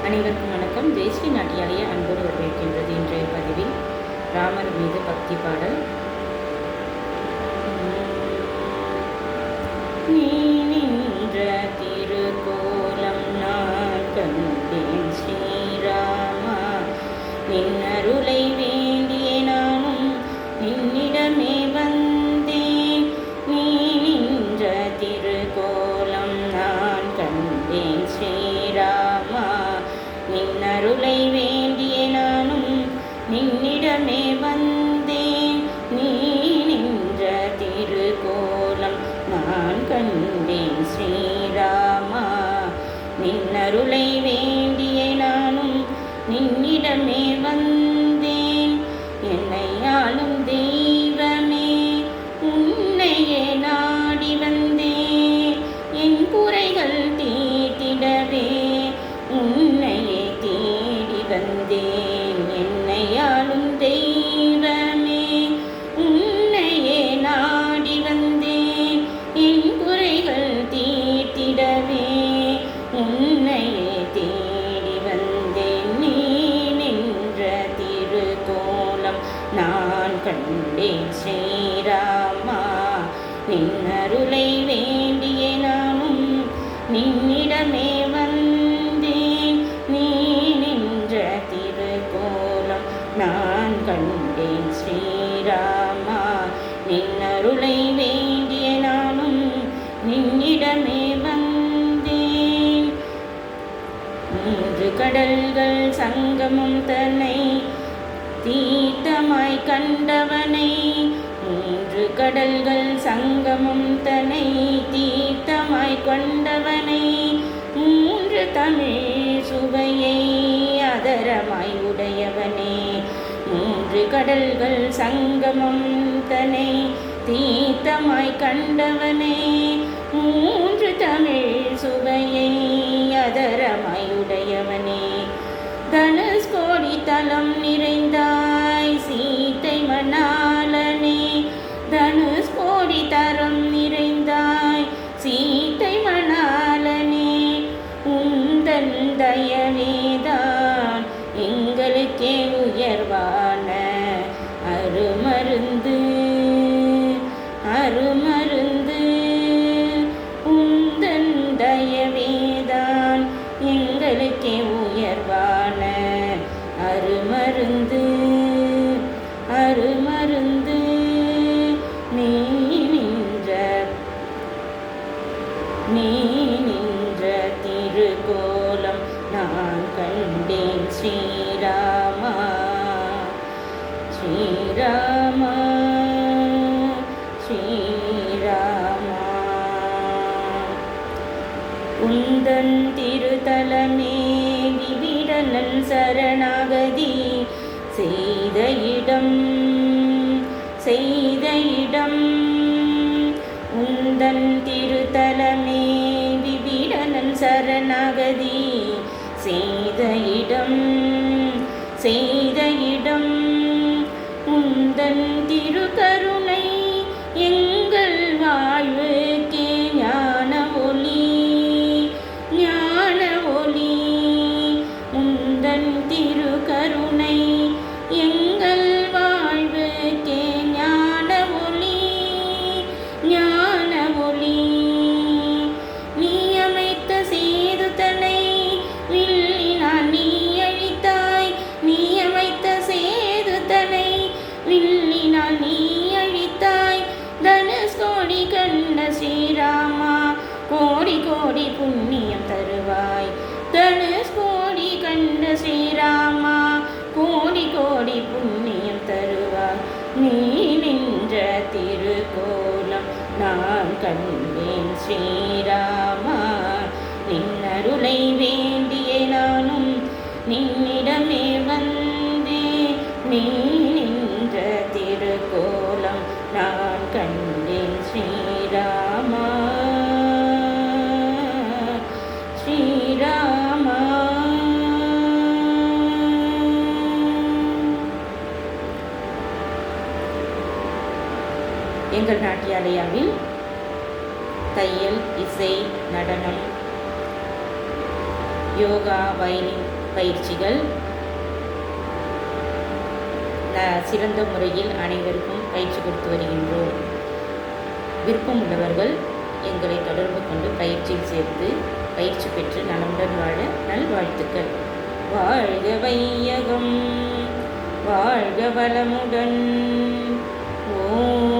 அனைவருக்கும் வணக்கம். ஜெயஸ்ரீ நாட்டியாலய அன்போடு வரவேற்கின்றது. இன்றைய பதிவில் ராமர் மீது பக்தி பாடல். நீ நின்ற திருக்கோலம் நான் கண்டேன் ஸ்ரீராமா, நின்னருளை வேண்டிய நானும் நின்னிடமே வந்தேன். நீ நின்ற திருக்கோலம் நான் கண்டேன் ஸ்ரீராமா, நின்னருளை வேண்டிய நானும் நின்னிடமே வந்தேன். நீ நின்ற திருக்கோலம் நான் கண்டேன் ஸ்ரீராமா, நின்னருளை வேண்டிய நானும் நின்னிடமே வந்தேன். என்னை ஆளும் தெய்வமே உன்னையே நாடி வந்தேன். என் குறைகள் தீர்த்திடவே உன்னையே தேடி வந்தேன். என்னை ஆளும் தெய்வமே உன்னையே நாடி வந்தேன். என் குறைகள் தீர்த்திடவே உன்னையே தேடி வந்தேன். நீ நின்ற திருக்கோலம் நான் கண்டேன் ஸ்ரீராமா, நின்னருளை வேண்டிய நானும் நின்னிடமே வந்தேன். நீ நின்ற திருக்கோலம் நான் கண்டேன் ஸ்ரீராமா, நின்னருளை வேண்டிய நானும் நின்னிடமே வந்தேன். மூன்று கடல்கள் சங்கமம் தன்னை தீர்த்தமாய் கண்டவனை, மூன்று கடல்கள் சங்கமம் தன்னை தீர்த்தமாய் கொண்டவனை, மூன்று தமிழ் சுவையை அதரமாய் உடையவனே, மூன்று கடல்கள் சங்கமம் தன்னை தீர்த்தமாய் கண்டவனே, மூன்று தமிழ் சுவையை அதரமாய் உடையவனே, தனுஷ்கோடி தலம் நிறைந்தாய் சீத்தை மணாளனே, தனுஷ்கோடி தரம் நிறைந்தாய் சீத்தை மணாளனே, உந்தன் தயவேதான் எங்களுக்கே உயர்வான அருமருந்து அருமருந்து. உந்தன் தயவேதான் எங்களுக்கே உயர்வான அருமருந்து அருமருந்து. நீ நின்ற திருக்கோலம் நான் கண்டேன் ஸ்ரீராமா, ஸ்ரீராமா ஸ்ரீராமா. உந்தன் திருத்தலமே விவிடனன் சரணாகதி செய்த இடம் செய்த இடம். உந்தன் திருத்தலமே விவிடனன் சரணாகதி செய்த இடம் செய்த இடம். உந்தன் திருக்கருணை எங்கள் வாழ்வுக்கே ஞான ஒளி ஞான ஒளி. உந்தன் திருக்கருணை எங்கள் வாழ்வுக்கே ஞான ஒளி ஞான ஒளி. நீ அமைத்த சேதுதனை வில்லினால் நீ அழித்தாய், நீ அமைத்த சேதுதனை வில்லினால் நீ அழித்தாய். தனுஷ்கோடி கண்ட ஸ்ரீராமா கோடி கோடி புண்ணியம் தருவாய். தனுஷ்கோடி கண்ட ஸ்ரீராமா கோடி கோடி புண்ணியம் தருவாய். நீ நின்ற திருக்கோலம் நான் கண்டேன் ஸ்ரீராமா, நின்னருளை வேண்டிய நானும் நின்னிடமே வந்தேன். நீ நின்ற திருக்கோலம் நான் கண்டேன் ஸ்ரீராமா, ஸ்ரீராமா. எங்கள் நாட்டியாலயாவில் தையல், இசை, நடனம் யோகா, வயலின் பயிற்சிகள் சிறந்த முறையில் அனைவருக்கும் பயிற்சி கொடுத்து வருகின்றோம். விருப்பம் உள்ளவர்கள் எங்களை தொடர்பு கொண்டு பயிற்சியில் சேர்த்து பயிற்சி பெற்று நலமுடன் வாழ நல்வாழ்த்துக்கள். வாழ்க வையகம், வாழ்க வளமுடன். ஓம்